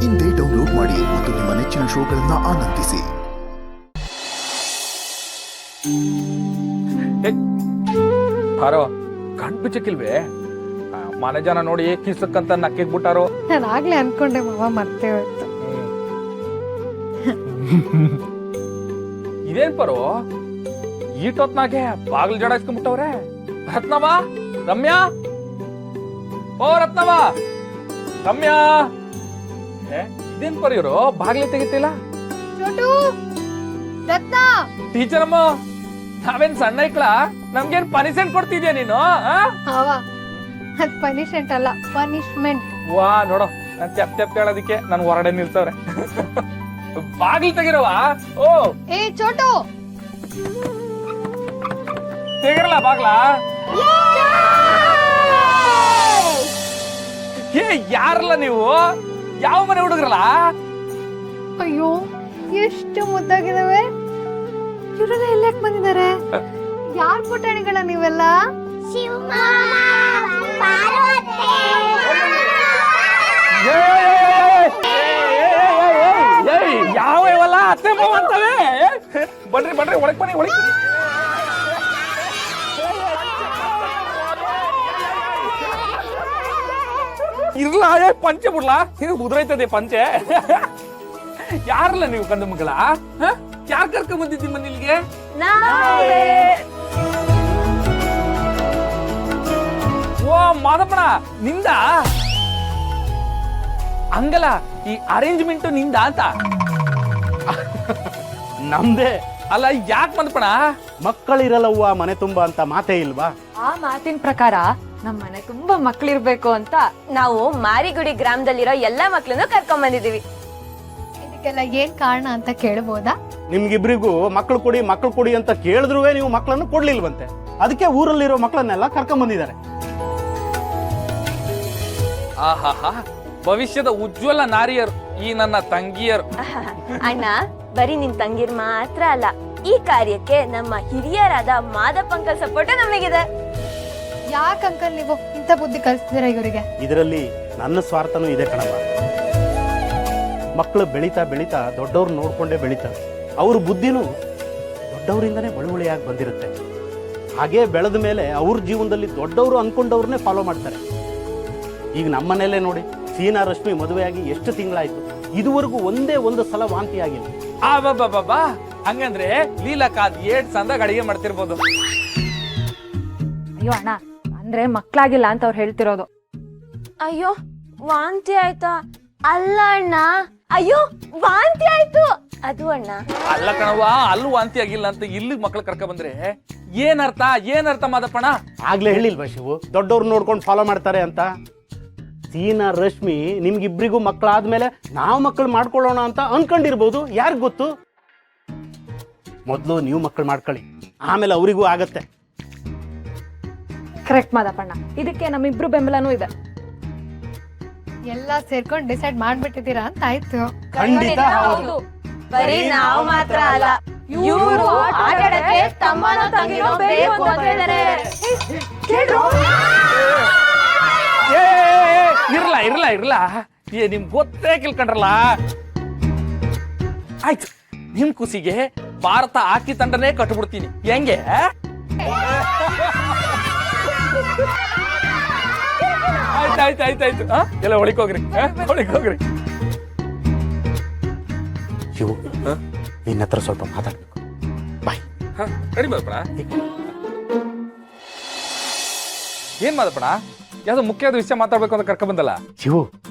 ಇಂದೇ ಡೌನ್ಲೋಡ್ ಮಾಡಿ ಮತ್ತು ನಿಮ್ಮ ನೆಚ್ಚಿನ ಶೋಗಳನ್ನು ಆನಂದಿಸಿ. ಹಾರೋ ಕಣ್ ಬಿಚ್ಚಕ್ಕಿಲ್ವೇ? ಮನೆ ಜನ ನೋಡಿ ಕಿಸಕ್ಕಂತ ನಕ್ಕಿಗ್ ಬಿಟ್ಟಾರೋ. ನಾನು ಆಗ್ಲೇ ಅನ್ಕೊಂಡೆ ಮಾವ ಮರ್ತೇ ಹೋಯ್ತು. ಇದೇನ್ ಪರೋ ಈಟೊತ್ನಾಗೆ ಬಾಗಿಲು ಜಡಾಯಿಸ್ಕೊಂಡ್ಬಿಟ್ಟವ್ರೆ. ರತ್ನವ, ರಮ್ಯಾ, ಓ ರತ್ನವ, ರಮ್ಯಾ, ಇದೇನ್ ಪರ ಇವರು ಬಾಗ್ಲಿ ತೆಗಿತಿಲ್ಲ? ಚೋಟು, ರತ್ನ, ಟೀಚರ್ ಅಮ್ಮ, ನಾವೇನ್ ಸಣ್ಣ ಐಕ್ಲಾ? ನಮ್ಗೇನ್ ಪನಿಷ್ಮೆಂಟ್ ಕೊಡ್ತಿದ್ಯಾ ನೀನು? ಮಾವ ಅದ್ ಪನಿಷ್ಮೆಂಟ್ ಅಲ್ಲ, ಪನಿಷ್ಮೆಂಟ್. ವಾ ನೋಡೋ, ನಾನ್ ತೆಪ್ ಹೇಳೋದಿಕ್ಕೆ ನನ್ ಹೊರಗಡೆ ನಿಲ್ಸವ್ರೆ. ಬಾಗಿಲು ತೆಗಿರವ. ಓ ಏ ಚೋಟು, ತೆಗಿರಲ್ಲ ಬಾಗ್ಲಾ? ಏ ಯಾರಲ್ಲ ನೀವು? ಯಾವ ಮನೆ ಹುಡುಗ್ರಲ್ಲ? ಅಯ್ಯೋ ಎಷ್ಟು ಮುದ್ದಾಗಿದಾವೆ. ಇವರೆಲ್ಲ ಎಲ್ಲಕ್ಕೆ ಬಂದಿದ್ದಾರೆ? ಯಾರ್ ಪುಟಾಣಿಗಳ ನೀವೆಲ್ಲ? ಯಾವ ಇವಲ್ಲ ಅತ್ತೆ ಮಾವ ಅಂತವೆ. ಬನ್ರಿ ಬನ್ರಿ, ಒಳಗ್ ಬನ್ನಿ, ಒಳಗ್ ಬನ್ನಿ. ಇರ್ಲಾ, ಪಂಚೆ ಬಿಡ್ಲಾ? ಇದು ಉದುರೈತದೆ ಪಂಚೆ. ಯಾರಲ್ಲ ನೀವು ಕಂದ ಮಗಳ? ಯಾರ್ ಕರ್ಕೊಂಡ್ ಬಂದಿದ್ದಿ ಮನೇಲಿಗೆ? ಓ ಮಾದಪ್ಪನ, ನಿಂದ? ಹಂಗಲ್ಲ, ಈ ಅರೇಂಜ್ಮೆಂಟ್ ನಿಂದ ಅಂತ. ನಮ್ದೇ. ಅಲ್ಲ ಯಾಕೆ ಬಂದಪಣ? ಮಕ್ಕಳಿರಲ್ಲವ್ವ ಮನೆ ತುಂಬಾ ಅಂತ ಮಾತೇ ಇಲ್ವಾ? ಆ ಮಾತಿನ ಪ್ರಕಾರ ನಮ್ಮ ಮನೆ ತುಂಬಾ ಮಕ್ಳಿರ್ಬೇಕು ಅಂತ ನಾವು ಮಾರಿಗುಡಿ ಗ್ರಾಮದಲ್ಲಿರೋ ಎಲ್ಲಾ ಮಕ್ಳನ್ನು ಕರ್ಕೊಂಡ್ ಬಂದಿದೀವಿ. ಇದಕ್ಕೆಲ್ಲ ಏನ್ ಕಾರಣ ಅಂತ ಕೇಳಬಹುದಾ? ನಿಮ್ಗಿಬ್ರಿಗೂ ಮಕ್ಳು ಕೊಡಿ ಅಂತ ಕೇಳಿದ್ರು ನೀವು ಮಕ್ಕಳನ್ನು ಕೊಡ್ಲಿಲ್ವಂತೆ. ಅದಕ್ಕೆ ಊರಲ್ಲಿರೋ ಮಕ್ಕಳನ್ನೆಲ್ಲ ಕರ್ಕೊಂಡ್ ಬಂದಿದ್ದಾರೆ. ಆಹಾಹಾ, ಭವಿಷ್ಯದ ಉಜ್ವಲ ನಾರಿಯರು ಈ ನನ್ನ ತಂಗಿಯರು. ಅಣ್ಣ, ಬರೀ ನಿನ್ ತಂಗಿರ್ ಮಾತ್ರ ಅಲ್ಲ, ಈ ಕಾರ್ಯಕ್ಕೆ ನಮ್ಮ ಹಿರಿಯರಾದ ಮಾದಪ್ಪ ಅಂಕಲ್ ಸಪೋರ್ಟ್ ನಮಗಿದೆ. ಯಾಕೆ ಅಂಕಲ್ ನೀವು ಇಂಥ ಬುದ್ಧಿ ಕಲಿಸ್ತಿದ್ದೀರಾ ಇವರಿಗೆ? ಇದರಲ್ಲಿ ನನ್ನ ಸ್ವಾರ್ಥನೂ ಇದೆ ಕಣಮ್ಮ. ಮಕ್ಕಳು ಬೆಳೀತಾ ದೊಡ್ಡವ್ರು ನೋಡ್ಕೊಂಡೇ ಬೆಳೀತಾರೆ. ಅವ್ರ ಬುದ್ಧಿನೂ ದೊಡ್ಡವರಿಂದನೇ ಬಳುವಳಿಯಾಗಿ ಬಂದಿರುತ್ತೆ. ಹಾಗೇ ಬೆಳೆದ ಮೇಲೆ ಅವ್ರ ಜೀವನದಲ್ಲಿ ದೊಡ್ಡವರು ಅನ್ಕೊಂಡವ್ರನ್ನೇ ಫಾಲೋ ಮಾಡ್ತಾರೆ. ಈಗ ನಮ್ಮನೇಲೆ ನೋಡಿ, ಸೀನಾ ರಶ್ಮಿ ಮದುವೆಯಾಗಿ ಎಷ್ಟು ತಿಂಗಳಾಯ್ತು, ಇದುವರೆಗೂ ಒಂದೇ ಒಂದು ಸಲ ವಾಂತಿ ಆಗಿಲ್ಲ. ಬಾ ಹಂಗಂದ್ರೆ ಲೀಲಕ್ಕಾದ್ 8 ಸಂದಾಗ ಅಡಿಗೆ ಮಾಡ್ತಿರ್ಬೋದು. ಅಯ್ಯೋ ಅಣ್ಣ, ಅಂದ್ರೆ ಮಕ್ಳಾಗಿಲ್ಲ ಅಂತ ಅವ್ರು ಹೇಳ್ತಿರೋದು. ಅಯ್ಯೋ ವಾಂತಿ ಆಯ್ತಾ? ಅಲ್ಲ ಅಣ್ಣ, ಅಯ್ಯೋ ವಾಂತಿ ಆಯ್ತು ಅದು ಅಣ್ಣ. ಅಲ್ಲ ಕಣವ್ವ, ಅಲ್ಲೂ ವಾಂತಿ ಆಗಿಲ್ಲ ಅಂತ ಇಲ್ಲಿ ಮಕ್ಳು ಕರ್ಕ ಬಂದ್ರೆ ಏನರ್ಥ ಮಾದಪ್ಪಣ? ಆಗ್ಲೇ ಹೇಳಿಲ್ವಾ ಶಿವು, ದೊಡ್ಡವ್ರು ನೋಡ್ಕೊಂಡು ಫಾಲೋ ಮಾಡ್ತಾರೆ ಅಂತ? ಸೀನಾ ರಶ್ಮಿ ನಿಮ್ಗಿಬ್ರಿಗೂ ಮಕ್ಕಳಾದ್ಮೇಲೆ ನಾವು ಮಕ್ಕಳು ಮಾಡ್ಕೊಳ್ಳೋಣ ಅಂತ ಅನ್ಕೊಂಡಿರ್ಬೋದು, ಯಾರಿಗ್ ಗೊತ್ತು? ಮೊದಲು ನೀವು ಮಕ್ಕಳು ಮಾಡ್ಕೊಳ್ಳಿ, ಆಮೇಲೆ ಅವರಿಗೂ ಆಗತ್ತೆ. ಕರೆಕ್ಟ್ ಮಾದಪ್ಪಣ್ಣ, ಇದಕ್ಕೆ ನಮ್ಮಿಬ್ರು ಬೆಂಬಲನೂ ಇದೆ. ಎಲ್ಲ ಸೇರ್ಕೊಂಡು ಡಿಸೈಡ್ ಮಾಡ್ಬಿಟ್ಟಿದ್ದೀರಾ ಅಂತ ಆಯ್ತು. ಖಂಡಿತ ಹೌದು. ಬರೀ ನಾವು ಮಾತ್ರ ಅಲ್ಲ, ಇವರು ಆಟಾಡಕ್ಕೆ ತಮ್ಮನೋ ತಂಗಿನೋ ಬೇಕು ಅಂತ ಹೇಳಿದ್ದಾರೆ. ಇರ್ಲ ನಿಮ್ ಗೊತ್ತೇ ಕೇಳ್ಕೊಂಡ್ರಲ್ಲ. ಆಯ್ತು, ನಿಮ್ ಖುಷಿಗೆ ಭಾರತ ಹಾಕಿ ತಂಡನೇ ಕಟ್ಬಿಡ್ತೀನಿ. ಹೆಂಗೆ? ಆಯ್ತಾಯ್ತಾಯ್ತಾಯ್ತು. ಎಲ್ಲ ಒಳಕ್ ಹೋಗ್ರಿ. ಶಿವು, ನಿನ್ನ ಹತ್ರ ಸ್ವಲ್ಪ ಮಾತಾಡ್ಬೇಕು. ಬಾಯ್. ರೆಡಿ ಮಾಡಪ್ಪಣ. ಏನ್ ಮಾಡಪ್ಪಣ? ಯಾವ್ದೋ ಮುಖ್ಯವಾದ ವಿಷಯ ಮಾತಾಡ್ಬೇಕು ಅಂತ ಕರ್ಕ ಬಂದಲ್ಲ. ಶಿವು,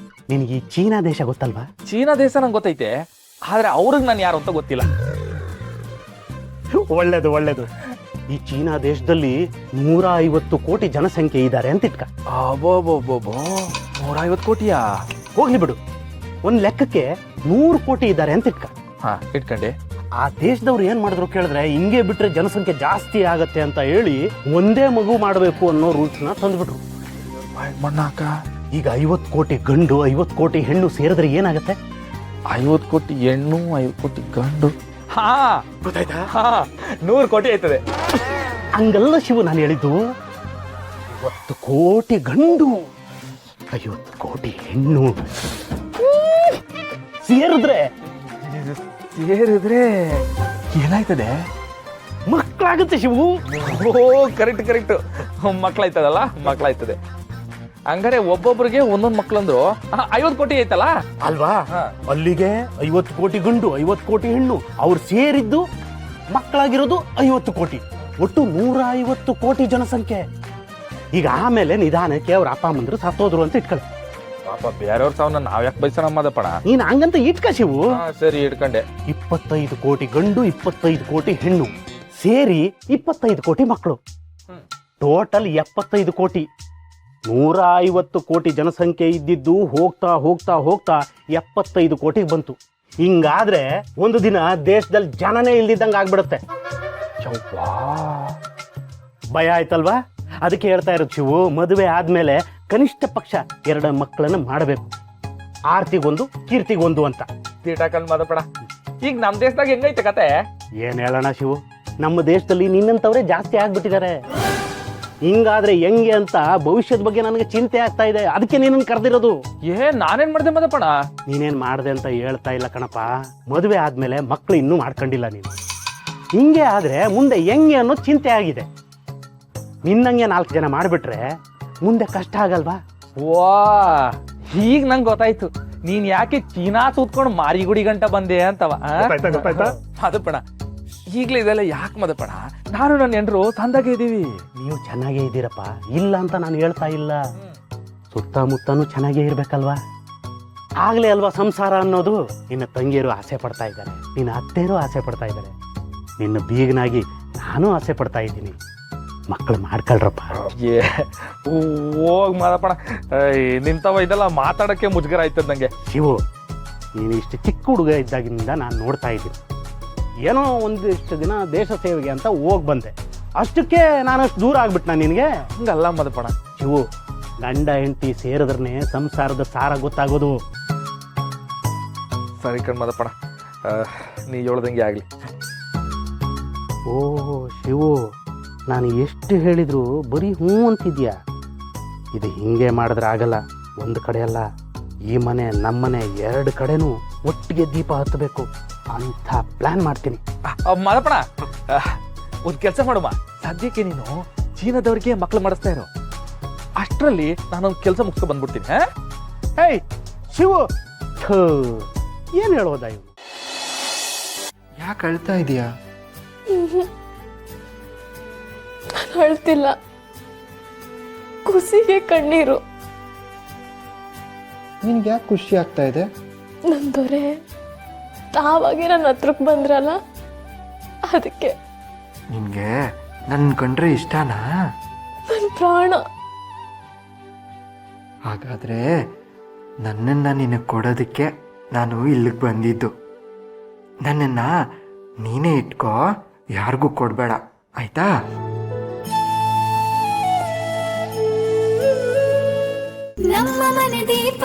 ನಿನಗೆ ಈ ಚೀನಾ ದೇಶ ಗೊತ್ತಲ್ವಾ? ಚೀನಾ ದೇಶ ನಂಗೆ ಗೊತ್ತೈತೆ, ಆದ್ರೆ ಅವ್ರಿಗೆ ನಾನು ಯಾರು ಅಂತ ಗೊತ್ತಿಲ್ಲ. ಒಳ್ಳೇದು. ಈ ಚೀನಾ ದೇಶದಲ್ಲಿ 150 ಕೋಟಿ ಜನಸಂಖ್ಯೆ ಇದ್ದಾರೆ ಅಂತ ಇಟ್ಕ. 150 ಕೋಟಿಯಾ? ಹೋಗ್ಲಿ ಬಿಡು, ಒಂದ್ ಲೆಕ್ಕಕ್ಕೆ 100 ಕೋಟಿ ಇದ್ದಾರೆ ಅಂತ ಇಟ್ಕ. ಇಟ್ಕೊಂಡೆ. ಆ ದೇಶದವ್ರು ಏನ್ ಮಾಡಿದ್ರು ಕೇಳಿದ್ರೆ, ಹಿಂಗೆ ಬಿಟ್ರೆ ಜನಸಂಖ್ಯೆ ಜಾಸ್ತಿ ಆಗತ್ತೆ ಅಂತ ಹೇಳಿ ಒಂದೇ ಮಗು ಮಾಡಬೇಕು ಅನ್ನೋ ರೂಲ್ಸ್ ನ ತಂದ್ಬಿಟ್ರು. ಮಣ್ಣಾಕ ಈಗ 50 ಕೋಟಿ ಗಂಡು 50 ಕೋಟಿ ಹೆಣ್ಣು ಸೇರಿದ್ರೆ ಏನಾಗತ್ತೆ? 50 ಕೋಟಿ ಹೆಣ್ಣು 50 ಕೋಟಿ ಗಂಡು. ಗೊತ್ತಾಯ್ತಾ? 100 ಕೋಟಿ ಆಯ್ತದೆ. ಹಂಗಲ್ಲ ಶಿವು, ನಾನು ಹೇಳಿದ್ದು 50 ಕೋಟಿ ಗಂಡು 50 ಕೋಟಿ ಹೆಣ್ಣು. ಸೇರಿದ್ರೆ ಸೇರಿದ್ರೆ ಏನಾಯ್ತದೆ? ಮಕ್ಕಳಾಗುತ್ತೆ ಶಿವು. ಓ ಕರೆಕ್ಟ್ ಮಕ್ಳಾಯ್ತದಲ್ಲ, ಮಕ್ಳಾಯ್ತದೆ. ಹಂಗಾರೆ ಒಬ್ಬೊಬ್ರಿಗೆ ಒಂದೊಂದ್ ಮಕ್ಳಂದ್ರು 50 ಕೋಟಿ ಐತಲ್ಲ ಅಲ್ವಾ? ಹಾ. ಅಲ್ಲಿಗೆ 50 ಕೋಟಿ ಗಂಡು 50 ಕೋಟಿ ಹೆಣ್ಣು, ಅವ್ರು ಸೇರಿದ್ದು ಮಕ್ಕಳಾಗಿರೋದು 50 ಕೋಟಿ, ಒಟ್ಟು 150 ಕೋಟಿ ಜನಸಂಖ್ಯೆ. ಈಗ ಆಮೇಲೆ ನಿಧಾನಕ್ಕೆ ಅವ್ರ ಅಪ್ಪ ಅಮ್ಮಂದ್ರು ಸತ್ತೋದ್ರು ಅಂತ ಇಟ್ಕೊಳ್ಳಿ. ಪಾಪ ಬೇರೆಯವ್ರ ಸಾವನ್ನ ನಾವ್ ಯಾಕೆ ಬಯಸೋಣ ಮದಪ್ಪಣ? ನೀನ್ ಹಂಗಂತ ಇಟ್ಕ ಶಿವು. ಸರಿ ಇಟ್ಕೊಂಡೆ. 25 ಕೋಟಿ ಗಂಡು 25 ಕೋಟಿ ಹೆಣ್ಣು ಸೇರಿ 25 ಕೋಟಿ ಮಕ್ಕಳು, ಟೋಟಲ್ 75 ಕೋಟಿ. 150 ಕೋಟಿ ಜನಸಂಖ್ಯೆ ಇದ್ದಿದ್ದು ಹೋಗ್ತಾ ಹೋಗ್ತಾ ಹೋಗ್ತಾ 75 ಕೋಟಿಗೆ ಬಂತು. ಹಿಂಗಾದ್ರೆ ಒಂದು ದಿನ ದೇಶದಲ್ಲಿ ಜನನೇ ಇಲ್ದಿದ್ದಂಗೆ ಆಗ್ಬಿಡುತ್ತೆ. ಭಯ ಆಯ್ತಲ್ವಾ? ಅದಕ್ಕೆ ಹೇಳ್ತಾ ಇರೋದು ಶಿವು, ಮದುವೆ ಆದ್ಮೇಲೆ ಕನಿಷ್ಠ ಪಕ್ಷ 2 ಮಕ್ಕಳನ್ನ ಮಾಡಬೇಕು, ಆರ್ತಿಗೊಂದು ಕೀರ್ತಿಗೊಂದು ಅಂತ. ತೀಟಾಕಂಡ್ ಮದಪ್ಪಣ. ಈಗ ನಮ್ ದೇಶದಾಗ ಹೆಂಗೈತೆ ಕತೆ? ಏನ್ ಹೇಳೋಣ ಶಿವು, ನಮ್ಮ ದೇಶದಲ್ಲಿ ನಿನ್ನಂತವ್ರೆ ಜಾಸ್ತಿ ಆಗ್ಬಿಟ್ಟಿದ್ದಾರೆ. ಹಿಂಗಾದ್ರೆ ಹೆಂಗೆ ಅಂತ ಭವಿಷ್ಯದ ಬಗ್ಗೆ ನನಗೆ ಚಿಂತೆ ಆಗ್ತಾ ಇದೆ. ಅದಕ್ಕೆ ನೀನನ್ನು ಕರೆದಿರೋದು. ನಾನೇನ್ ಮಾಡ್ದೆ ಮದಪ್ಪಣ? ನೀನೇನ್ ಮಾಡ್ದೆ ಅಂತ ಹೇಳ್ತಾ ಇಲ್ಲ ಕಣಪ್ಪ. ಮದುವೆ ಆದ್ಮೇಲೆ ಮಕ್ಕಳು ಇನ್ನೂ ಮಾಡ್ಕೊಂಡಿಲ್ಲ ನೀನು. ಹಿಂಗೆ ಆದ್ರೆ ಮುಂದೆ ಹೆಂಗೆ ಅನ್ನೋ ಚಿಂತೆ ಆಗಿದೆ. ನಿನ್ನಂಗೆ 4 ಜನ ಮಾಡ್ಬಿಟ್ರೆ ಮುಂದೆ ಕಷ್ಟ ಆಗಲ್ವಾ? ವಾ, ಈಗ ನಂಗೆ ಗೊತ್ತಾಯ್ತು ನೀನ್ ಯಾಕೆ ಚೀನಾ ಸೂತ್ಕೊಂಡು ಮಾರಿಗುಡಿ ಗಂಟ ಬಂದೆ ಅಂತವ. ಗೊತ್ತಾಯ್ತಾ? ಮದಪ್ಪಣ, ಈಗ್ಲೇ ಇದೆಲ್ಲ ಯಾಕೆ ಮದಪ್ಪಣ? ನಾನು ನನ್ನ ಹೆಂಡ್ರು ತಂದಾಗೆ ಇದೀವಿ. ನೀವು ಚೆನ್ನಾಗೇ ಇದ್ದೀರಪ್ಪ, ಇಲ್ಲ ಅಂತ ನಾನು ಹೇಳ್ತಾ ಇಲ್ಲ. ಸುತ್ತಮುತ್ತನೂ ಚೆನ್ನಾಗೇ ಇರ್ಬೇಕಲ್ವಾ? ಆಗ್ಲೇ ಅಲ್ವಾ ಸಂಸಾರ ಅನ್ನೋದು. ನಿನ್ನ ತಂಗಿಯರು ಆಸೆ ಪಡ್ತಾ ಇದ್ದಾರೆ, ನಿನ್ನ ಅತ್ತೆಯರು ಆಸೆ ಪಡ್ತಾ ಇದ್ದಾರೆ, ನಿನ್ನ ಬೀಗನಾಗಿ ನಾನು ಆಸೆ ಪಡ್ತಾ ಇದ್ದೀನಿ. ಮಕ್ಕಳು ಮಾಡ್ಕೊಳ್ರಪ್ಪ. ಹೋಗ್ ಮದಪ್ಪಣ, ನಿಂತವ ಇದೆಲ್ಲ ಮಾತಾಡಕ್ಕೆ ಮುಜುಗರ ಆಯ್ತದ ನಂಗೆ. ಶಿವು, ನೀನು ಇಷ್ಟು ಚಿಕ್ಕ ಹುಡುಗ ಇದ್ದಾಗಿನಿಂದ ನಾನು ನೋಡ್ತಾ ಇದ್ದೀನಿ. ಏನೋ ಒಂದಿಷ್ಟು ದಿನ ದೇಶ ಸೇವೆಗೆ ಅಂತ ಹೋಗಿ ಬಂದೆ, ಅಷ್ಟಕ್ಕೆ ನಾನು ಅಷ್ಟು ದೂರ ಆಗ್ಬಿಟ್ನಾ ನಿನಗೆ? ಹಂಗಲ್ಲ ಮದಪ್ಪಣ. ಶಿವು, ಗಂಡ ಹೆಂಡತಿ ಸೇರಿದ್ರೆ ಸಂಸಾರದ ಸಾರ ಗೊತ್ತಾಗೋದು. ಸರಿ ಕಣ್ ಮದಪ್ಪಣ, ನೀ ಹೇಳ್ದಂಗೆ ಆಗ್ಲಿ. ಓ ಶಿವು, ನಾನು ಎಷ್ಟು ಹೇಳಿದ್ರು ಬರೀ ಹ್ಞೂ ಅಂತಿದ್ಯಾ. ಇದು ಹಿಂಗೆ ಮಾಡಿದ್ರೆ ಆಗಲ್ಲ. ಒಂದು ಕಡೆ ಅಲ್ಲ, ಈ ಮನೆ ನಮ್ಮನೆ 2 ಕಡೆನೂ ಒಟ್ಟಿಗೆ ದೀಪ ಹತ್ತಬೇಕು ಅಂತ ಪ್ಲಾನ್ ಮಾಡ್ತೀನಿ. ಮದಪ್ಪಣ, ಒಂದ್ ಕೆಲಸ ಮಾಡುವ. ಸದ್ಯಕ್ಕೆ ನೀನು ಚೀನಾದವ್ರಿಗೆ ಮಕ್ಳು ಮಾಡಿಸ್ತಾ ಇರೋ, ಅಷ್ಟರಲ್ಲಿ ನಾನೊಂದು ಕೆಲಸ ಮುಗಿಸ್ಕೊ ಬಂದ್ಬಿಡ್ತೀನಿ. ಹೇಯ್ ಶಿವು, ಏನ್ ಹೇಳೋದ ಇವು? ಯಾಕೆ ಅಳ್ತಾ ಇದೀಯಾ? ನಾನು ಅಳ್ತಿಲ್ಲ, ಖುಷಿಗೆ ಕಣ್ಣೀರು. ನಿನ್ಗೆ ಯಾಕೆ ಖುಷಿ ಆಗ್ತಾ ಇದೆ? ನನ್ನ ದೊರೆ ತಾವಾಗೆ ನನ್ನ ಹತ್ರಕ್ಕೆ ಬಂದ್ರಲ್ಲ, ಅದಕ್ಕೆ. ನಿನ್ಗೆ ನನ್ನ ಕಂಡ್ರೆ ಇಷ್ಟನಾ? ನನ್ನ ಪ್ರಾಣ. ಹಾಗಾದ್ರೆ ನನ್ನನ್ನು ನಿನಗೆ ಕೊಡೋದಕ್ಕೆ ನಾನು ಇಲ್ಲಿಗೆ ಬಂದಿದ್ದು. ನನ್ನನ್ನು ನೀನೇ ಇಟ್ಕೋ, ಯಾರಿಗೂ ಕೊಡಬೇಡ, ಆಯ್ತಾ? ನಮ್ಮ ಮನೆ ದೀಪ